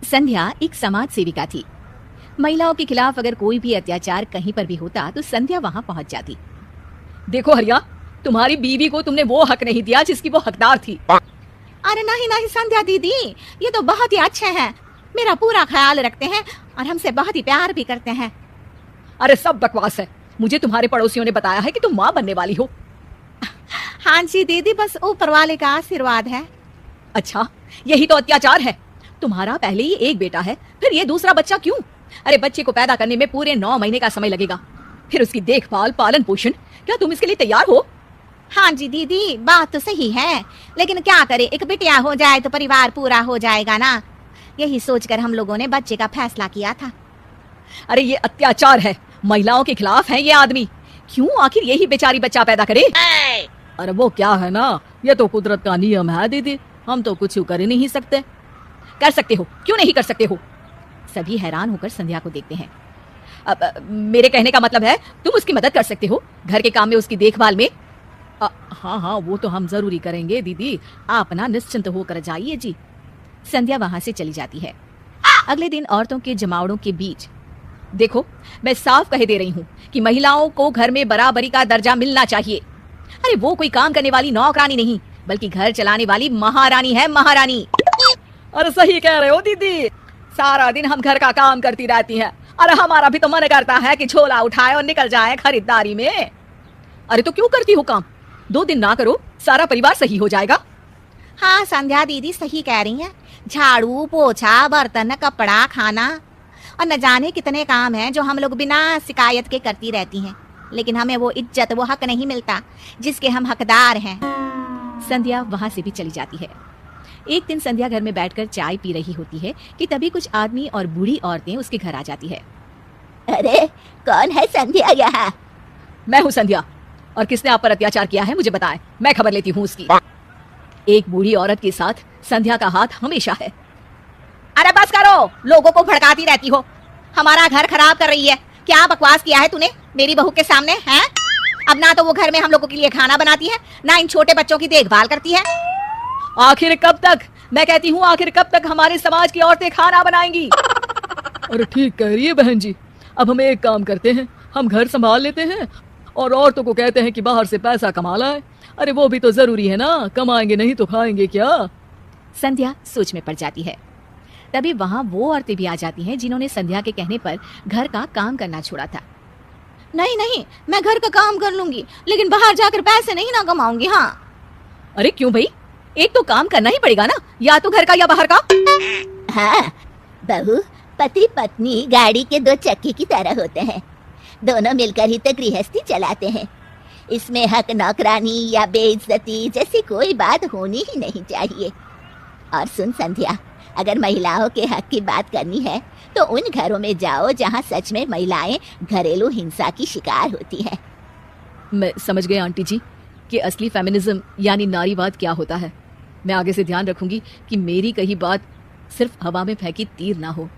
संध्या एक समाज सेविका थी। महिलाओं के खिलाफ अगर कोई भी अत्याचार कहीं पर भी होता तो संध्या वहां पहुंच जाती। देखो हरिया, तुम्हारी बीवी को तुमने वो हक नहीं दिया जिसकी वो हकदार थी। अरे नहीं नहीं संध्या दीदी, ये तो बहुत ही अच्छे हैं, मेरा पूरा ख्याल रखते हैं और हमसे बहुत ही प्यार भी करते हैं। अरे सब बकवास है, मुझे तुम्हारे पड़ोसियों ने बताया है कि तुम माँ बनने वाली हो। हाँ जी दीदी, बस ऊपर वाले का आशीर्वाद है। अच्छा, यही तो अत्याचार है। तुम्हारा पहले ही एक बेटा है, फिर ये दूसरा बच्चा क्यों? अरे बच्चे को पैदा करने में पूरे 9 महीने का समय लगेगा, फिर उसकी देखभाल, पालन पोषण, क्या तुम इसके लिए तैयार हो? हाँ जी दीदी, बात तो सही है, लेकिन क्या करे, एक बिटिया हो जाए तो परिवार पूरा हो जाएगा ना। यही सोचकर हम लोगों ने बच्चे का फैसला किया था। अरे ये अत्याचार है, महिलाओं के खिलाफ है ये आदमी। क्यों आखिर यही बेचारी बच्चा पैदा करे? अरे वो क्या है ना, ये तो कुदरत का नियम है दीदी, हम तो कुछ कर ही नहीं सकते। कर सकते हो, क्यों नहीं कर सकते हो? सभी हैरान होकर संध्या को देखते हैं। अब मेरे कहने का मतलब है तुम उसकी मदद कर सकते हो, घर के काम में, उसकी देखभाल में। हाँ हाँ, वो तो हम जरूरी करेंगे दीदी, आप ना निश्चिंत होकर जाइए जी। संध्या वहां से चली जाती है। अगले दिन औरतों के जमावड़ों के बीच, देखो मैं साफ कह दे रही हूँ कि महिलाओं को घर में बराबरी का दर्जा मिलना चाहिए। अरे वो कोई काम करने वाली नौकरानी नहीं, बल्कि घर चलाने वाली महारानी है, महारानी। अरे सही कह रहे हो दीदी, सारा दिन हम घर का काम करती रहती हैं। अरे हमारा भी तो मन करता है कि झोला उठाए और निकल जाए खरीदारी में। अरे तो क्यों करती हो काम? 2 दिन ना करो, सारा परिवार सही हो जाएगा। हाँ संध्या दीदी सही कह रही हैं, झाड़ू, पोछा, बर्तन, कपड़ा, खाना और न जाने कितने काम हैं जो हम लोग बिना शिकायत के करती रहती हैं, लेकिन हमें वो इज्जत, वो हक नहीं मिलता जिसके हम हकदार हैं। संध्या वहां से भी चली जाती है। एक दिन संध्या घर में बैठकर चाय पी रही होती है कि तभी कुछ आदमी और बूढ़ी औरतें उसके घर आ जाती है। अरे कौन है संध्या यहाँ? मैं हूँ संध्या, और किसने आप पर अत्याचार किया है मुझे बताएं, मैं खबर लेती हूँ उसकी। एक बूढ़ी औरत के साथ संध्या का हाथ हमेशा है। अरे बस करो, लोगों को भड़काती रहती हो, हमारा घर खराब कर रही है। क्या बकवास किया है तूने मेरी बहू के सामने हैं? अब ना तो वो घर में हम लोगों के लिए खाना बनाती है, ना इन छोटे बच्चों की देखभाल करती है। आखिर कब तक, मैं कहती हूँ आखिर कब तक हमारे समाज की औरतें खाना बनाएंगी? अरे ठीक कह रही है बहन जी, अब हम एक काम करते हैं, हम घर संभाल लेते हैं और औरतों को कहते हैं कि बाहर से पैसा कमा लाए। अरे वो भी तो जरूरी है ना, कमाएंगे नहीं तो खाएंगे क्या? संध्या सोच में पड़ जाती है। तभी वहां वो औरतें भी आ जाती हैं जिन्होंने संध्या के कहने पर घर का काम करना छोड़ा था। नहीं नहीं, मैं घर का काम कर लूंगी, लेकिन बाहर जाकर पैसे नहीं ना कमाऊंगी। हाँ। अरे क्यों भाई, एक तो काम करना ही पड़ेगा ना, या तो घर का या बाहर का। हाँ बहू, पति पत्नी गाड़ी के 2 चक्के की तरह होते हैं, दोनों मिलकर ही तो गृहस्थी चलाते हैं। इसमें हक, नौकरानी या बेइज्जती जैसी कोई बात होनी ही नहीं चाहिए। और सुन संध्या, अगर महिलाओं के हक की बात करनी है तो उन घरों में जाओ जहाँ सच में महिलाएं घरेलू हिंसा की शिकार होती हैं। मैं समझ गई आंटी जी कि असली फेमिनिज्म यानी नारीवाद क्या होता है। मैं आगे से ध्यान रखूंगी कि मेरी कही बात सिर्फ हवा में फेंकी तीर ना हो।